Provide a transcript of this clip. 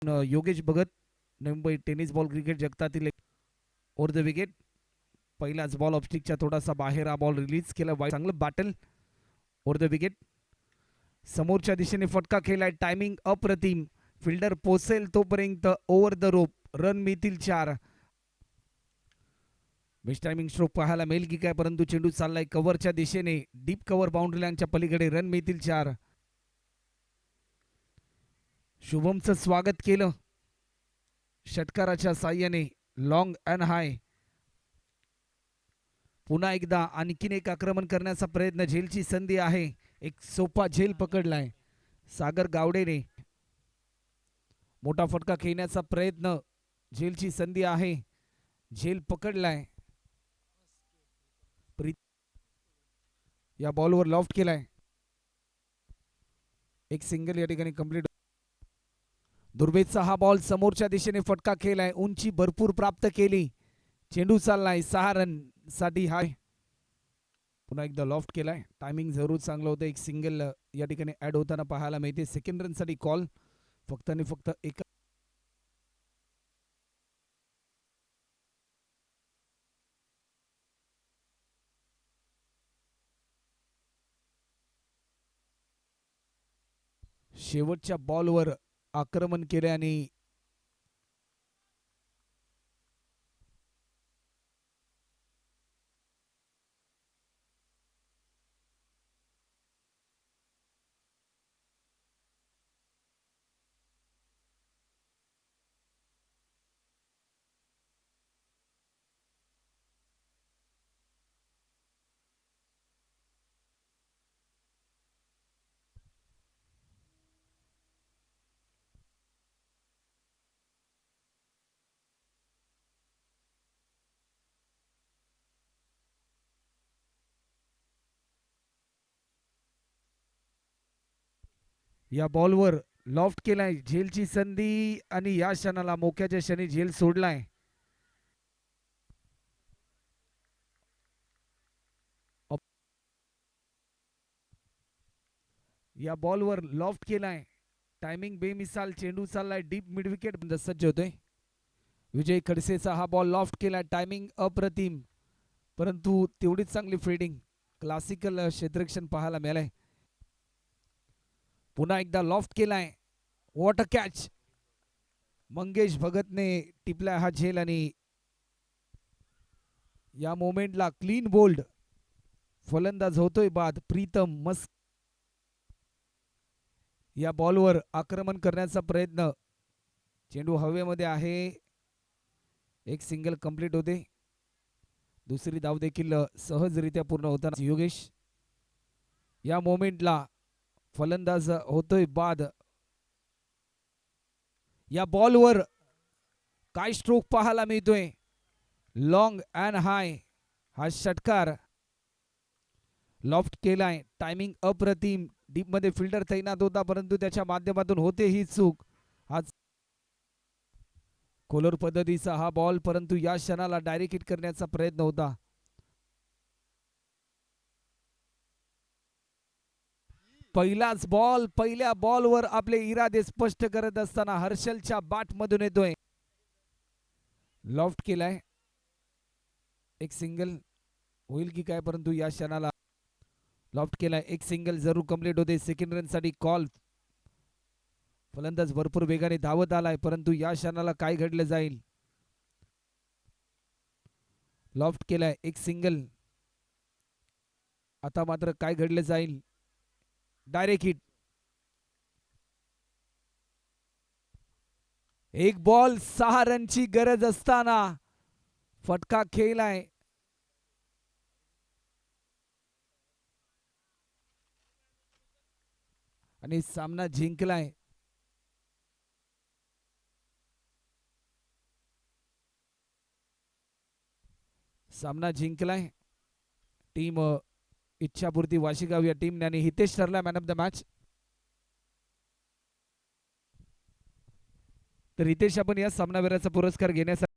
Yogesh Bhagat Mumbai tennis ball cricket जगतातील over the wicket. पहिलाच ball ऑफस्टिकच्या थोडासा बाहेर हा बॉल रिलीज केला. चांगलं बॅटल ओव्हर द विकेट. समोरच्या दिशेने फटका केलाय. टायमिंग अप्रतिम. फिल्डर पोसेल तोपर्यंत ओव्हर द रोप. रन मिळतील 4. बेस्ट टायमिंग स्ट्रोक पाहायला मिळेल की काय, परंतु चेंडू चाललाय कव्हरच्या दिशेने. डीप कव्हर बाउंड्री लाईनच्या पलीकडे. रन मिळतील 4. शुभमचं स्वागत केलं षटकाराच्या साह्याने. Long and high. पुन्हा एकदा आणखीन एक आक्रमण करण्याचा प्रयत्न. झेलची संधी आहे. एक सोपा झेल पकडलाय सागर गावडेने. मोठा फटका खेळण्याचा प्रयत्न. झेलची संधी आहे. झेल पकडलाय. या बॉलवर लॉफ्ट केलाय. एक सिंगल या ठिकाणी कंप्लीट. दुर्वेदचा हा बॉल समोरच्या दिशेने फटका केलाय. उंची भरपूर प्राप्त केली. चेंडू चाललाय 6 रन साठी. हाय पुन्हा एकदा लॉफ्ट केलाय. टायमिंग जरूर चांगलं होतं. एक सिंगल या ठिकाणी ऍड होताना पाहायला मिळते. सेकंड रन साठी कॉल. फक्त आणि फक्त एक. शेवटच्या बॉलवर आक्रमण केले आणि या बॉलवर लॉफ्ट केलाय. झेलची संधी आणि या क्षणाला मोक्याच्या क्षणी झेल सोडलाय. या बॉलवर लॉफ्ट केलाय. टायमिंग बेमिसाल. चेंडू चाललाय डीप मिड विकेट. सज्ज होतोय. विजय खडसेचा हा बॉल लॉफ्ट केलाय. टायमिंग अप्रतिम, परंतु तेवढीच चांगली फिल्डिंग. क्लासिकल क्षेत्ररक्षण पाहायला मिळालंय. पुन्हा एकदा लॉफ्ट केलाय. What a catch. मंगेश भगतने टिपलाय हा झेल आणि या मोमेंटला क्लीन बोल्ड. फलंदाज होतोय बाद. प्रीतम मस्क. या बॉलवर आक्रमण करण्याचा प्रयत्न. चेंडू हवेमध्ये आहे. एक सिंगल कंप्लीट होते. दुसरी धाव देखील सहजरित्या पूर्ण होताना योगेश. या मोमेंटला फलंदाज होतोय बाद. या बॉलवर काय स्ट्रोक पाहायला मिळतोय. लॉंग अँड हाय हा षटकार. लॉफ्ट केलाय. टायमिंग अप्रतिम. डीप मध्ये फिल्डर तैनात होता, परंतु त्याच्या माध्यमातून होते ही चूक. आज कोलर पद्धतीचा हा बॉल, परंतु या क्षणाला डायरेक्ट हिट करण्याचा प्रयत्न होता. पहिलाच बॉल. पहिल्या बॉलवर आपले इरादे स्पष्ट करत असताना हर्षलच्या बॅट मधून येतोय. लॉफ्ट केलाय. एक सिंगल होईल की काय, परंतु या क्षणाला लॉफ्ट केलाय. एक सिंगल जरूर कंप्लीट होते. सेकंड रन साठी कॉल. फलंदाज भरपूर वेगाने धावत आलाय, परंतु या क्षणाला काय घडलं जाईल. लॉफ्ट केलाय. एक सिंगल. आता मात्र काय घडलं जाईल. Direct hit. एक बॉल 6 रनची गरज असताना फटका खेळलाय. आणि सामना जिंकलाय. सामना जिंकलाय टीम इच्छापूर्ती वाशिगाव या टीमने आणि हितेश ठरला मॅन ऑफ द मॅच. तर हितेश, आपण या सामनावीराचा पुरस्कार घेण्यासाठी